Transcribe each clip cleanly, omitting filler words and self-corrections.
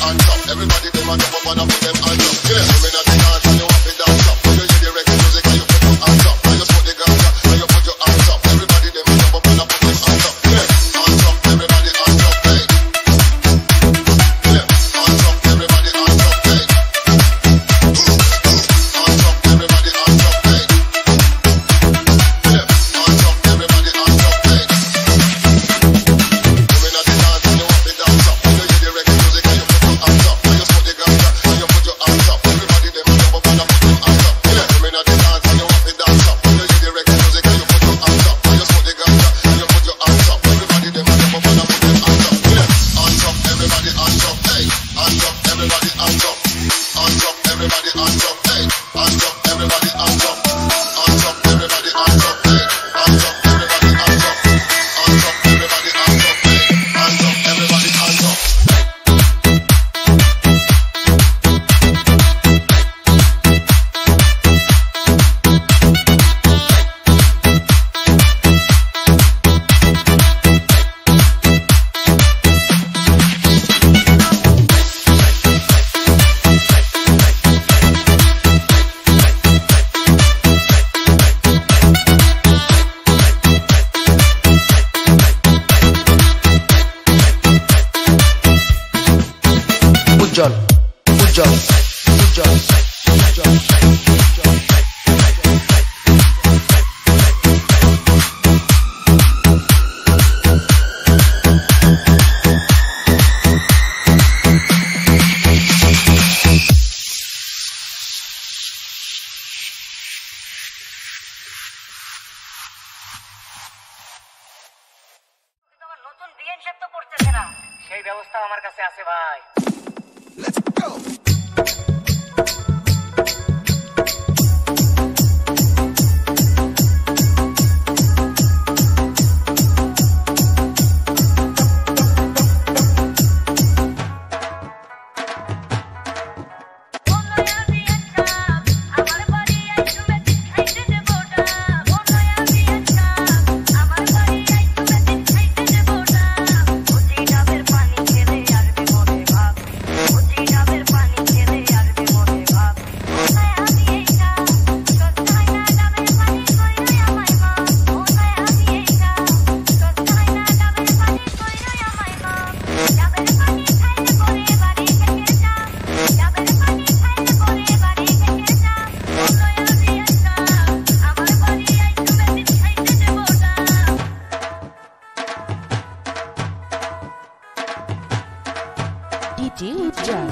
hands up. Everybody them a jump up and put them hands up. Yeah, come in at the dance and you have to dance up. When you hear the reggae music and you put your hands up. And you smoke the ganja and you put your hands up. Everybody them a jump up and put them hands up. Yeah, hands up, everybody hands up, hey. Yeah, hands up, everybody hands up, hey. Hands up, everybody hands up, hey. Yeah, hands up, everybody hands up, hey. Come in at the dance and you have to dance up. When you hear the reggae music and you put your hands up. And you smoke the ganja and you put your hands up. Everybody them a jump up and put them hands up. Yeah, come in at the dance and you have to dance up. When you hear the reggae music and you put your hands up. And you smoke the ganja and you put your hands up. Everybody them a jump up and put them hands up. Yeah, hands up, everybody hands up, hey. Hands up, everybody hands up. Hands up, everybody hands up, hey. Hands up, everybody hands up. Hands up, everybody hands up, hey. Hands up, everybody hands up. Hands up, everybody hands up, hey. Hands up, everybody hands up. Ujan, ujan, ujan, ujan. নতুন BN শব্দ পড়তেছে না, সেই ব্যবস্থা আমার কাছে আছে ভাই। Let's go. DJ Ujan.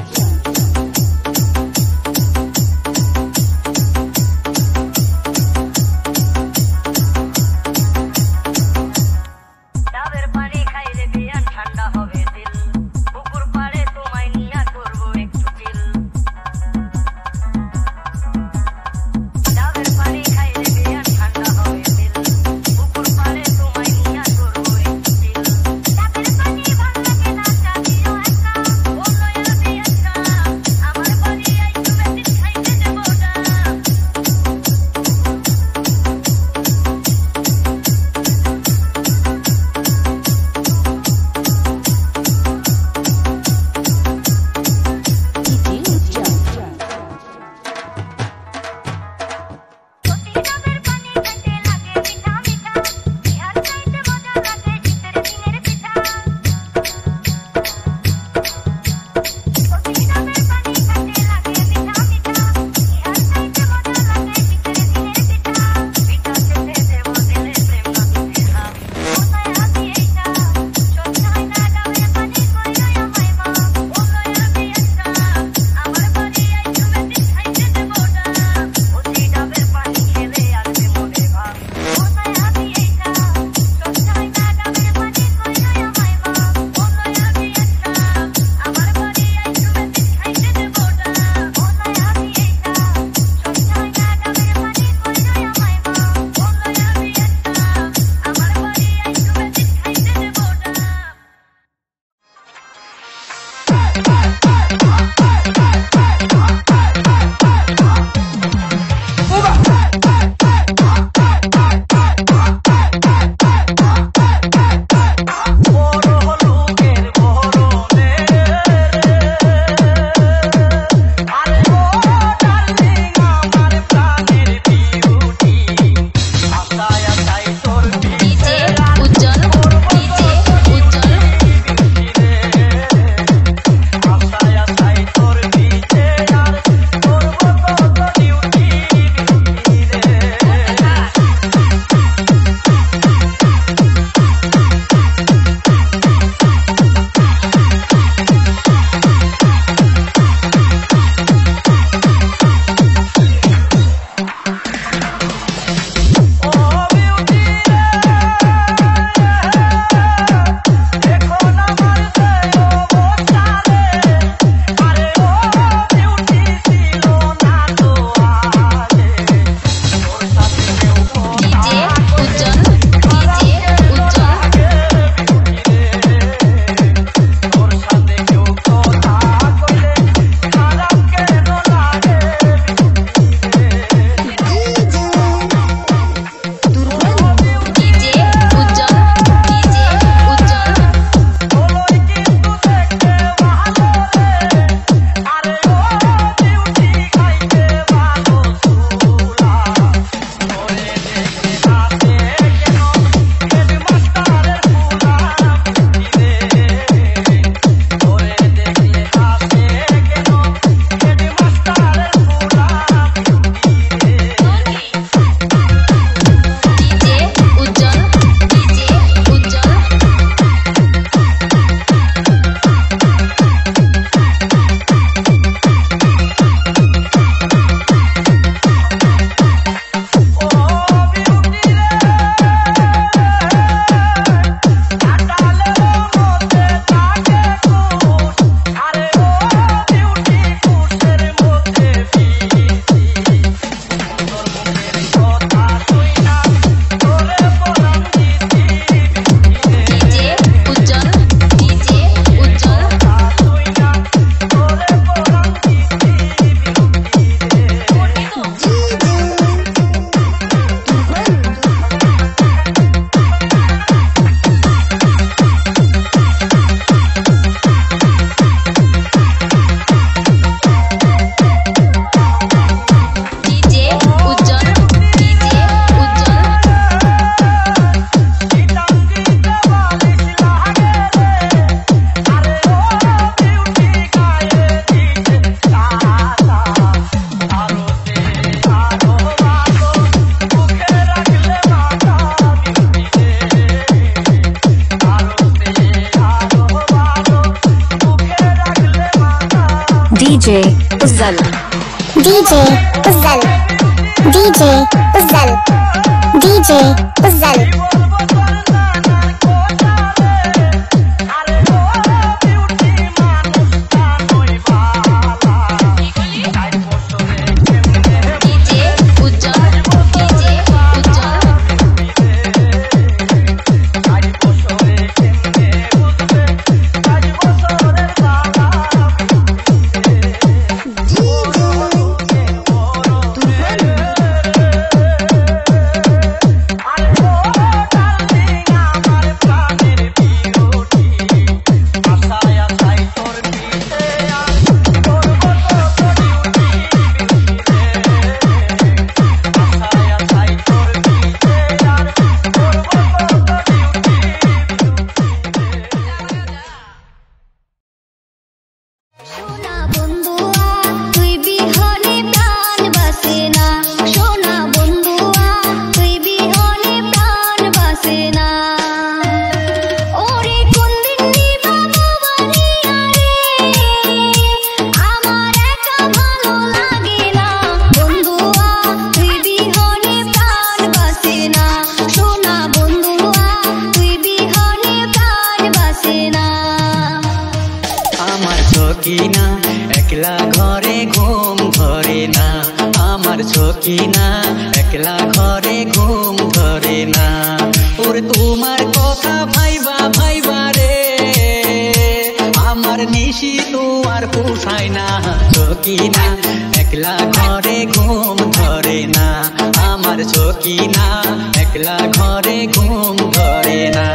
DJ Uzzal, DJ Uzzal, DJ Uzzal, DJ Uzzal. একলা ঘরে ঘুম ধরে না আমার সখিনা, একলা ঘরে ঘুম ধরে না। ওর তোমার কথা ভাইবা ভাইবা রে আমার নিশি তো আর পোষায় না। সখিনা একলা ঘরে ঘুম ধরে না আমার সখিনা, একলা ঘরে ঘুম ধরে না।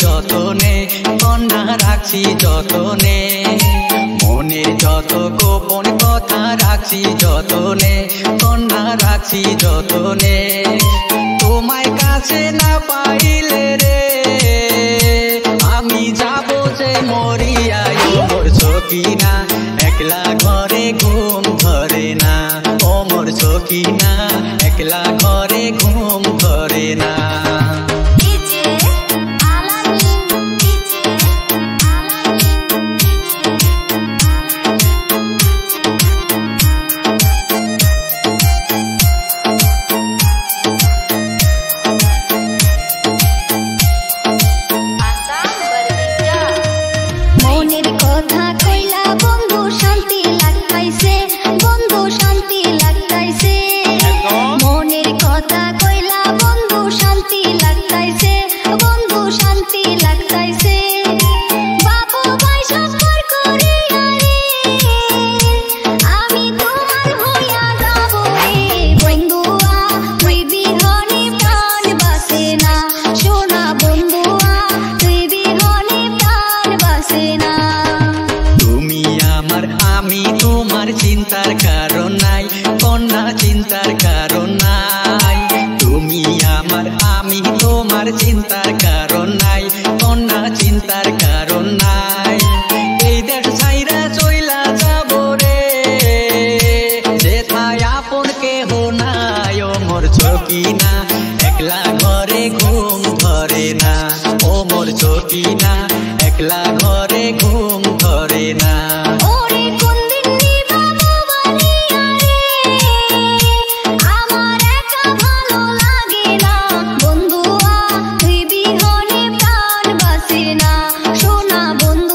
যতনে কন্যা রাখছি যতনে, মনের যত গোপন কথা রাখছি যতনে, কন্যা রাখছি যতনে। তোমায় কাছে না পাইলে রে আমি যাব যে মরিয়া। মোর সখিনা একলা ঘরে ঘুম ধরে না, ও মোর সখিনা একলা ঘরে ঘুম ধরে না। চিন্তার কারণ নাই কন্যা, চিন্তার কারণ নাই। তুমি আমার আমি তোমার চিন্তার কারণ নাই কন্যা, চিন্তার কারণ নাই। এই দেশ ছাইরা চইলা যাব রে যেথায় আপন কেহ নাই। ও মোর সখিনা একলা ঘরে ঘুম ধরে না, ও মোর সখিনা একলা ঘরে ঘুম ধরে না। সোনা বন্ধু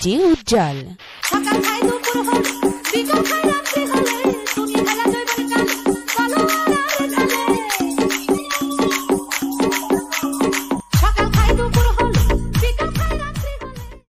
ডিজে উজ্জ্বল। সকাল খাই দুপুর হলে বিকাল খাই রাত্রি হলে